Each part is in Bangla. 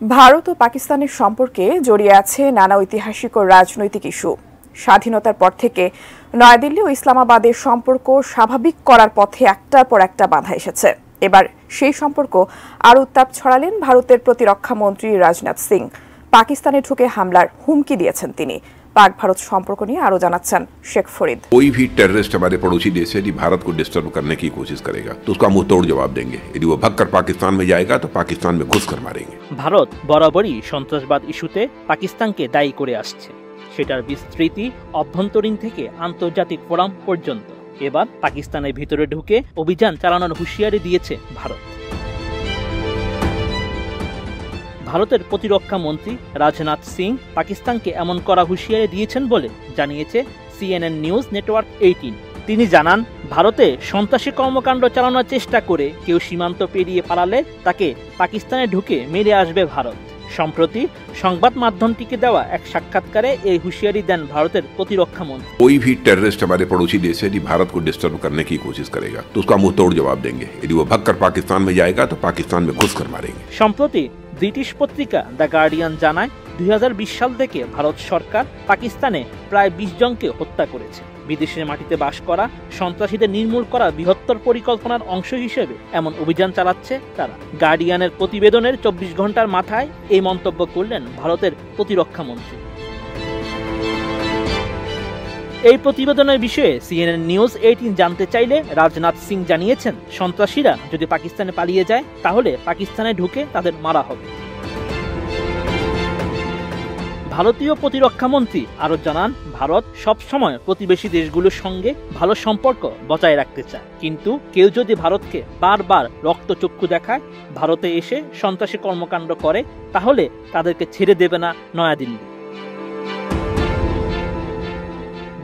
ভারত ও পাকিস্তানের সম্পর্কে জড়িয়ে আছে নানা ঐতিহাসিক ও রাজনৈতিক ইস্যু। স্বাধীনতার পর থেকে নয়াদিল্লি ও ইসলামাবাদের সম্পর্ক স্বাভাবিক করার পথে একটার পর একটা বাধা এসেছে। এবার সেই সম্পর্ক আরও উত্তাপ ছড়ালেন ভারতের প্রতিরক্ষা মন্ত্রী রাজনাথ সিং। পাকিস্তানে ঢুকে হামলার হুমকি দিয়েছেন তিনি। पाक भारत সম্পর্ক নিয়ে আরো জানাচ্ছেন শেখ ফরিদ। कोई भी टेररिस्ट हमारे पड़ोसी देश से यदि भारत को डिस्टर्ब करने की कोशिश करेगा तो उसका मुंह तोड़ जवाब देंगे। यदि वो भगकर पाकिस्तान में जाएगा तो पाकिस्तान में घुसकर मारेंगे। ভারত বরাবরই সন্ত্রাসবাদ ইস্যুতে পাকিস্তানকে দায়ী করে আসছে, সেটার বিস্তৃতি অভ্যন্তরীণ থেকে আন্তর্জাতিক ফোরাম পর্যন্ত। এবার পাকিস্তানের ভিতরে ঢুকে অভিযান চালানোর হুঁশিয়ারি দিয়েছে ভারত। ভারতের প্রতিরক্ষা মন্ত্রী রাজনাথ সিং পাকিস্তানকে এমন করা হুঁশিয়ারি দিয়েছেন বলে জানিয়েছে CNN নিউজ নেটওয়ার্ক 18। তিনি জানান, ভারতে সন্ত্রাসী কর্মকাণ্ড চালানোর চেষ্টা করে কেউ সীমান্ত পেরিয়ে পালালে তাকে পাকিস্তানে ঢুকে মেরে আসবে ভারত। সম্প্রতি সংবাদ মাধ্যমটিকে দেওয়া এক সাক্ষাৎকারে এই হুঁশিয়ারি দেন ভারতের প্রতিরক্ষা মন্ত্রী। कोई भी टेररिस्ट हमारे पड़ोसी देश से यदि भारत को डिस्टर्ब करने की कोशिश करेगा तो उसका मुंह तोड़ जवाब देंगे। यदि वो भगकर पाकिस्तान में जाएगा तो पाकिस्तान में घुसकर मारेंगे। সম্প্রতি ব্রিটিশ পত্রিকা দ্য গার্ডিয়ান জানায়, 2020 সাল থেকে ভারত সরকার পাকিস্তানে প্রায় 20 জনকে হত্যা করেছে। বিদেশের মাটিতে বাস করা সন্ত্রাসীদের নির্মূল করা বৃহত্তর পরিকল্পনার অংশ হিসেবে এমন অভিযান চালাচ্ছে তারা। গার্ডিয়ানের প্রতিবেদনের 24 ঘন্টার মাথায় এই মন্তব্য করলেন ভারতের প্রতিরক্ষা মন্ত্রী। এই প্রতিবেদনের বিষয়ে CNN নিউজ 18 জানতে চাইলে রাজনাথ সিং জানিয়েছেন, সন্ত্রাসীরা যদি পাকিস্তানে পালিয়ে যায় তাহলে পাকিস্তানে ঢুকে তাদের মারা হবে। ভারতীয় প্রতিরক্ষা মন্ত্রী আরও জানান, ভারত সবসময় প্রতিবেশী দেশগুলোর সঙ্গে ভালো সম্পর্ক বজায় রাখতে চায়, কিন্তু কেউ যদি ভারতকে বারবার রক্তচক্ষু দেখায়, ভারতে এসে সন্ত্রাসী কর্মকাণ্ড করে, তাহলে তাদেরকে ছেড়ে দেবে না নয়াদিল্লি।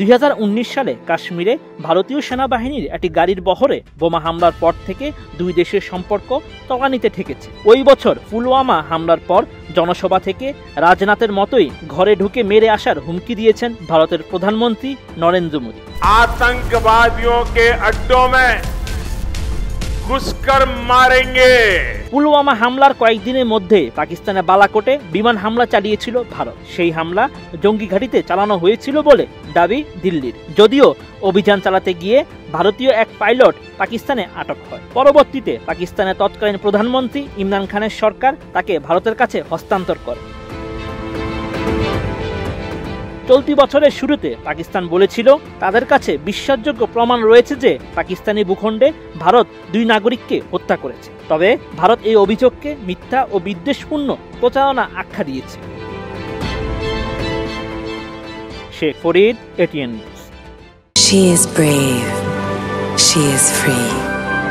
2019 সালে কাশ্মীরে ভারতীয় সেনাবাহিনীর একটি গাড়ির বহরে বোমা হামলার পর থেকে দুই দেশের সম্পর্ক তলানিতে ঠেকেছে। ওই বছর পুলওয়ামা হামলার পর জনসভা থেকে রাজনাথের মতোই ঘরে ঢুকে মেরে আসার হুমকি দিয়েছেন ভারতের প্রধানমন্ত্রী নরেন্দ্র মোদী। आतंकवादियों के अड्डों में घुसकर मारेंगे। পুলওয়ামা হামলার কয়েকদিনের মধ্যে পাকিস্তানের বালাকোটে বিমান হামলা চালিয়েছিল ভারত। সেই হামলা জঙ্গি ঘাঁটিতে চালানো হয়েছিল বলে দাবি দিল্লির। যদিও অভিযান চালাতে গিয়ে ভারতীয় এক পাইলট পাকিস্তানে আটক হয়। পরবর্তীতে পাকিস্তানের তৎকালীন প্রধানমন্ত্রী ইমরান খানের সরকার তাকে ভারতের কাছে হস্তান্তর করে। চলতি বছরের শুরুতে পাকিস্তান বলেছিল তাদের কাছে বিশ্বাসযোগ্য প্রমাণ রয়েছে যে পাকিস্তানি ভূখণ্ডে ভারত 2 নাগরিককে হত্যা করেছে। তবে ভারত এই অভিযোগকে মিথ্যা ও বিদ্বেষপূর্ণ প্রচারণা আখ্যা দিয়েছে। Sheikh Farid, ATN news. She is brave. She is free.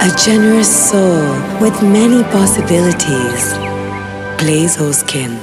A generous soul with many possibilities. Glaze Skin.